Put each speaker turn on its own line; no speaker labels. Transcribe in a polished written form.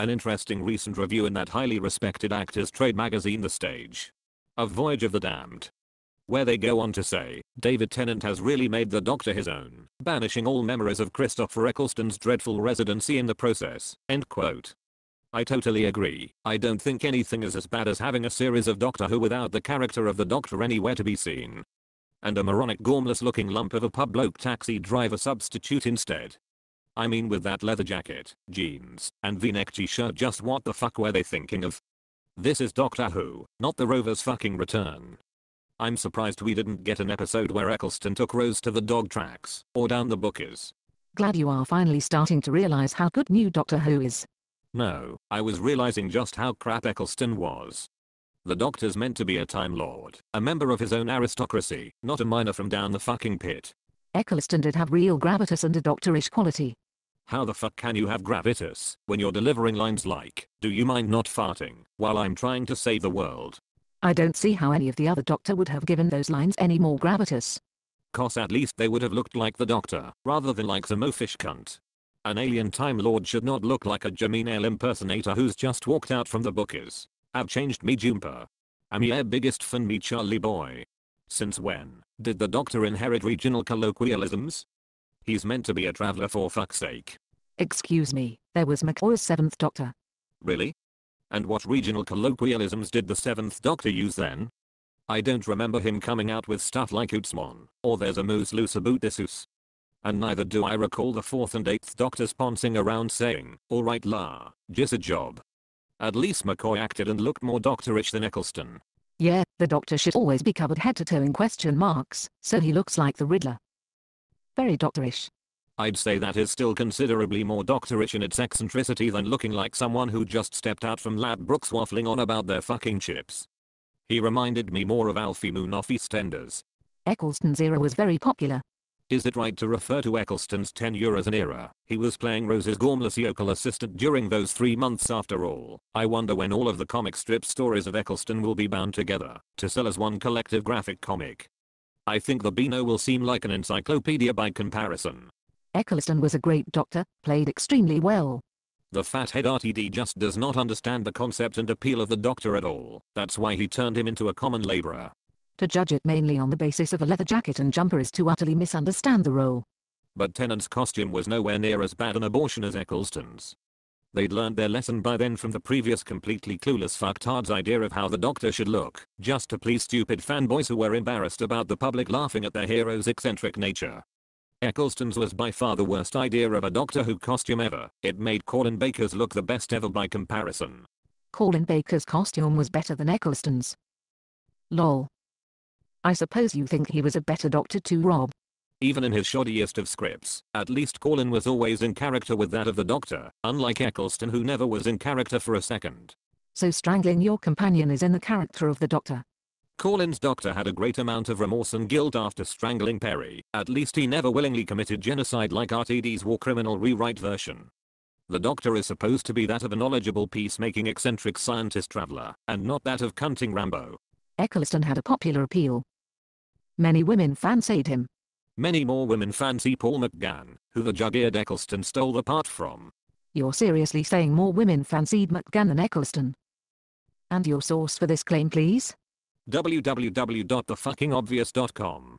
An interesting recent review in that highly respected actors trade magazine The Stage of Voyage of the Damned, where they go on to say, David Tennant has really made the Doctor his own, banishing all memories of Christopher Eccleston's dreadful residency in the process, end quote. I totally agree. I don't think anything is as bad as having a series of Doctor Who without the character of the Doctor anywhere to be seen. And a moronic gormless looking lump of a pub bloke taxi driver substitute instead. I mean, with that leather jacket, jeans, and v-neck t-shirt, just what the fuck were they thinking of? This is Doctor Who, not the Rover's fucking return. I'm surprised we didn't get an episode where Eccleston took Rose to the dog tracks, or down the Bookers.
Glad you are finally starting to realize how good new Doctor Who is.
No, I was realizing just how crap Eccleston was. The Doctor's meant to be a Time Lord, a member of his own aristocracy, not a miner from down the fucking pit.
Eccleston did have real gravitas and a doctorish quality.
How the fuck can you have gravitas when you're delivering lines like, do you mind not farting, while I'm trying to save the world?
I don't see how any of the other Doctor would have given those lines any more gravitas.
'Cause at least they would have looked like the Doctor, rather than like some oafish cunt. An alien Time Lord should not look like a Jaminale impersonator who's just walked out from the Bookers. Have changed me Jumper. I'm your biggest fan me Charlie boy. Since when did the Doctor inherit regional colloquialisms? He's meant to be a traveller for fuck's sake.
Excuse me, there was McCoy's 7th Doctor.
Really? And what regional colloquialisms did the 7th Doctor use then? I don't remember him coming out with stuff like Ootsmon, or there's a moose loose about this oos. And neither do I recall the 4th and 8th Doctors poncing around saying, alright la, just a job. At least McCoy acted and looked more doctorish than Eccleston.
Yeah, the Doctor should always be covered head to toe in question marks, so he looks like the Riddler. Very doctorish.
I'd say that is still considerably more doctorish in its eccentricity than looking like someone who just stepped out from Lab Brooks waffling on about their fucking chips. He reminded me more of Alfie Moon off EastEnders.
Eccleston's era was very popular.
Is it right to refer to Eccleston's tenure as an era? He was playing Rose's gormless yokel assistant during those 3 months after all. I wonder when all of the comic strip stories of Eccleston will be bound together to sell as one collective graphic comic. I think the Beano will seem like an encyclopedia by comparison.
Eccleston was a great Doctor, played extremely well.
The fathead RTD just does not understand the concept and appeal of the Doctor at all. That's why he turned him into a common labourer.
To judge it mainly on the basis of a leather jacket and jumper is to utterly misunderstand the role.
But Tennant's costume was nowhere near as bad an abortion as Eccleston's. They'd learned their lesson by then from the previous completely clueless fucktards idea of how the Doctor should look, just to please stupid fanboys who were embarrassed about the public laughing at their hero's eccentric nature. Eccleston's was by far the worst idea of a Doctor Who costume ever. It made Colin Baker's look the best ever by comparison.
Colin Baker's costume was better than Eccleston's. Lol. I suppose you think he was a better Doctor too, Rob.
Even in his shoddiest of scripts, at least Colin was always in character with that of the Doctor, unlike Eccleston who never was in character for a second.
So strangling your companion is in the character of the Doctor.
Colin's Doctor had a great amount of remorse and guilt after strangling Perry. At least he never willingly committed genocide like RTD's war criminal rewrite version. The Doctor is supposed to be that of a knowledgeable peacemaking eccentric scientist traveller, and not that of cunting Rambo.
Eccleston had a popular appeal. Many women fancied him.
Many more women fancy Paul McGann, who the jug-eared Eccleston stole the part from.
You're seriously saying more women fancied McGann than Eccleston? And your source for this claim, please?
www.thefuckingobvious.com